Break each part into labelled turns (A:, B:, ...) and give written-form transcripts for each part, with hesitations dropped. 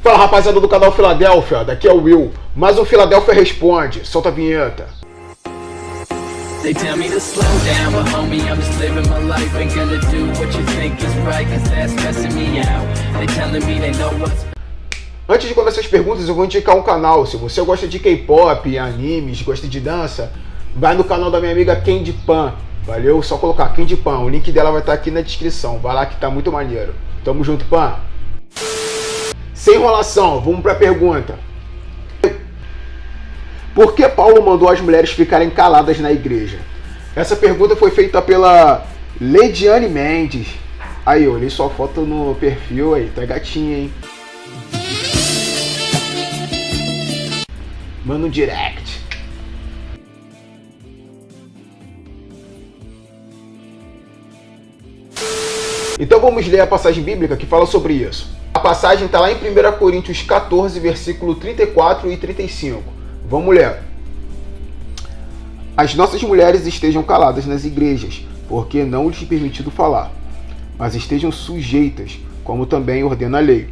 A: Fala, rapaziada do canal Filadélfia, daqui é o Will. Mais um Filadélfia Responde. Solta a vinheta.
B: They tell me to slow down, but homie, I'm just living my life. Ain't gonna do what you think is right, cause that's messing me out. They telling me they know what's...
A: Antes de começar as perguntas, eu vou indicar um canal. Se você gosta de K-pop, animes, gosta de dança, vai no canal da minha amiga Candy Pan. Valeu? Só colocar Candy Pan. O link dela vai estar aqui na descrição. Vai lá que tá muito maneiro. Tamo junto, Pan. Sem enrolação, vamos pra pergunta. Por que Paulo mandou as mulheres ficarem caladas na igreja? Essa pergunta foi feita pela Leidiane Mendes. Aí, eu olhei sua foto no perfil aí, tá gatinha, hein? Manda um direct. Então vamos ler a passagem bíblica que fala sobre isso. A passagem está lá em 1 Coríntios 14, versículo 34 e 35. Vamos ler. As nossas mulheres estejam caladas nas igrejas, porque não lhes é permitido falar, mas estejam sujeitas, como também ordena a lei.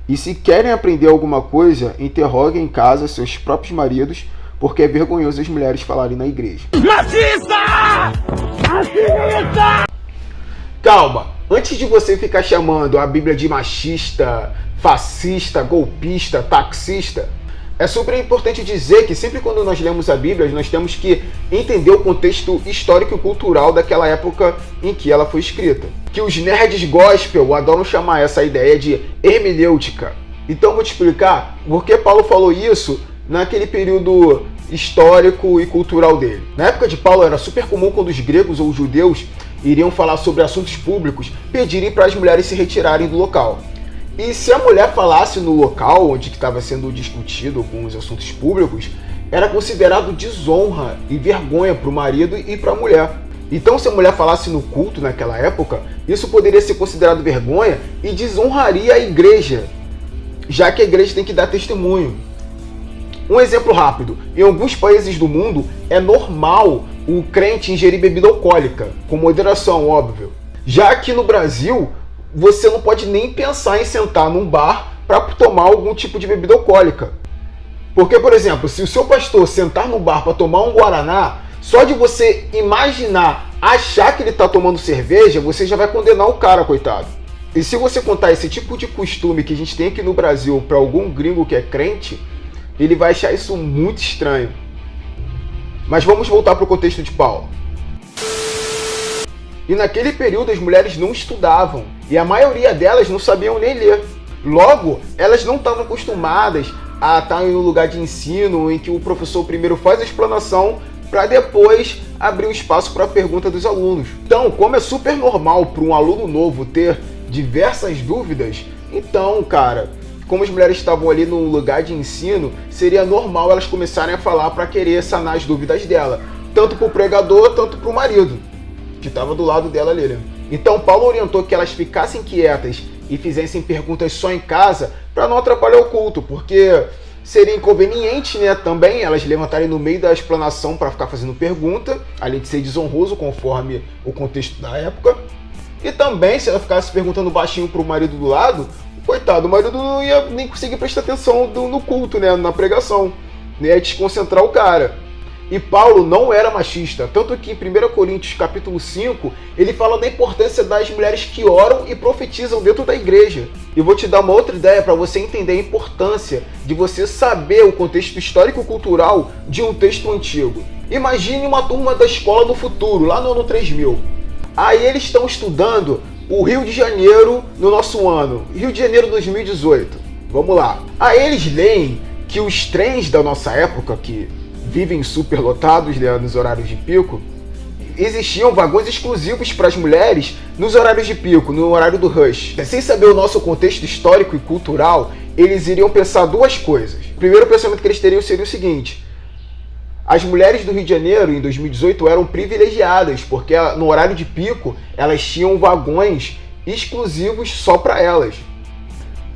A: E se querem aprender alguma coisa, interroguem em casa seus próprios maridos, porque é vergonhoso as mulheres falarem na igreja. Machista! Machista! Calma, antes de você ficar chamando a Bíblia de machista, fascista, golpista, taxista, é super importante dizer que sempre quando nós lemos a Bíblia, nós temos que entender o contexto histórico e cultural daquela época em que ela foi escrita. Que os nerds gospel adoram chamar essa ideia de hermenêutica. Então vou te explicar por que Paulo falou isso naquele período histórico e cultural dele. Na época de Paulo era super comum quando os gregos ou os judeus iriam falar sobre assuntos públicos, pedirem para as mulheres se retirarem do local. E se a mulher falasse no local onde estava sendo discutido alguns assuntos públicos, era considerado desonra e vergonha para o marido e para a mulher. Então, se a mulher falasse no culto naquela época, isso poderia ser considerado vergonha e desonraria a igreja, já que a igreja tem que dar testemunho. Um exemplo rápido: em alguns países do mundo é normal o crente ingerir bebida alcoólica, com moderação, óbvio. Já aqui no Brasil, você não pode nem pensar em sentar num bar para tomar algum tipo de bebida alcoólica. Porque, por exemplo, se o seu pastor sentar no bar para tomar um guaraná, só de você imaginar, achar que ele está tomando cerveja, você já vai condenar o cara, coitado. E se você contar esse tipo de costume que a gente tem aqui no Brasil para algum gringo que é crente, ele vai achar isso muito estranho. Mas vamos voltar para o contexto de Paulo. E naquele período as mulheres não estudavam, e a maioria delas não sabiam nem ler. Logo, elas não estavam acostumadas a estar em um lugar de ensino em que o professor primeiro faz a explanação para depois abrir o espaço para a pergunta dos alunos. Então, como é super normal para um aluno novo ter diversas dúvidas, então, cara, como as mulheres estavam ali no lugar de ensino, seria normal elas começarem a falar para querer sanar as dúvidas dela, tanto para o pregador, tanto para o marido, que estava do lado dela ali, né? Então Paulo orientou que elas ficassem quietas e fizessem perguntas só em casa para não atrapalhar o culto, porque seria inconveniente, né, também elas levantarem no meio da explanação para ficar fazendo pergunta, além de ser desonroso conforme o contexto da época. E também, se ela ficasse perguntando baixinho para o marido do lado, coitado, o marido não ia nem conseguir prestar atenção no culto, né, na pregação, né, ia desconcentrar o cara. E Paulo não era machista, tanto que em 1 Coríntios capítulo 5, ele fala da importância das mulheres que oram e profetizam dentro da igreja. E vou te dar uma outra ideia para você entender a importância de você saber o contexto histórico-cultural de um texto antigo. Imagine uma turma da escola no futuro, lá no ano 3000. Aí eles estão estudando o Rio de Janeiro no nosso ano, Rio de Janeiro 2018. Vamos lá. Aí eles leem que os trens da nossa época, que vivem superlotados, né, nos horários de pico, existiam vagões exclusivos para as mulheres nos horários de pico, no horário do rush. Sem saber o nosso contexto histórico e cultural, eles iriam pensar duas coisas. O primeiro pensamento que eles teriam seria o seguinte: as mulheres do Rio de Janeiro, em 2018, eram privilegiadas, porque no horário de pico, elas tinham vagões exclusivos só para elas.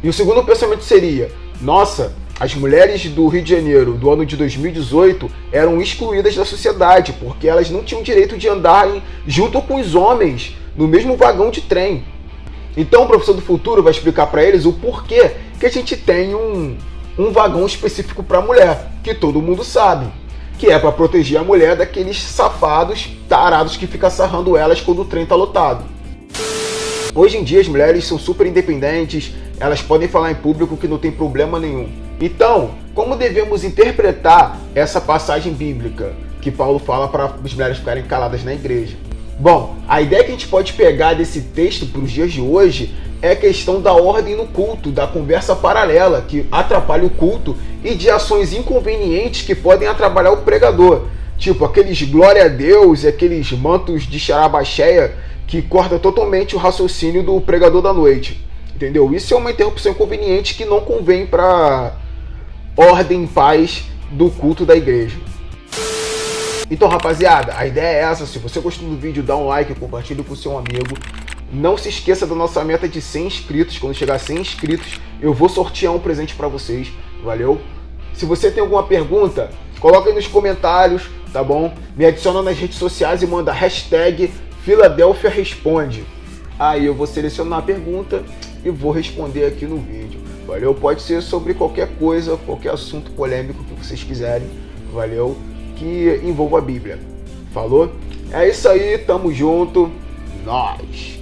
A: E o segundo pensamento seria: nossa, as mulheres do Rio de Janeiro do ano de 2018 eram excluídas da sociedade, porque elas não tinham direito de andarem junto com os homens no mesmo vagão de trem. Então o professor do futuro vai explicar para eles o porquê que a gente tem um vagão específico para mulher, que todo mundo sabe, que é para proteger a mulher daqueles safados tarados que ficam sarrando elas quando o trem tá lotado. Hoje em dia as mulheres são super independentes, elas podem falar em público que não tem problema nenhum. Então, como devemos interpretar essa passagem bíblica que Paulo fala para as mulheres ficarem caladas na igreja? Bom, a ideia que a gente pode pegar desse texto para os dias de hoje é a questão da ordem no culto, da conversa paralela que atrapalha o culto e de ações inconvenientes que podem atrapalhar o pregador. Tipo, aqueles glória a Deus e aqueles mantos de xarabaxéia que corta totalmente o raciocínio do pregador da noite. Entendeu? Isso é uma interrupção inconveniente que não convém para ordem e paz do culto da igreja. Então, rapaziada, a ideia é essa. Se você gostou do vídeo, dá um like, compartilha com o seu amigo. Não se esqueça da nossa meta de 100 inscritos. Quando chegar a 100 inscritos, eu vou sortear um presente para vocês. Valeu? Se você tem alguma pergunta, coloca aí nos comentários, tá bom? Me adiciona nas redes sociais e manda hashtag Filadélfia Responde. Aí eu vou selecionar a pergunta e vou responder aqui no vídeo. Valeu? Pode ser sobre qualquer coisa, qualquer assunto polêmico que vocês quiserem. Valeu? Que envolva a Bíblia. Falou? É isso aí, tamo junto. Nós.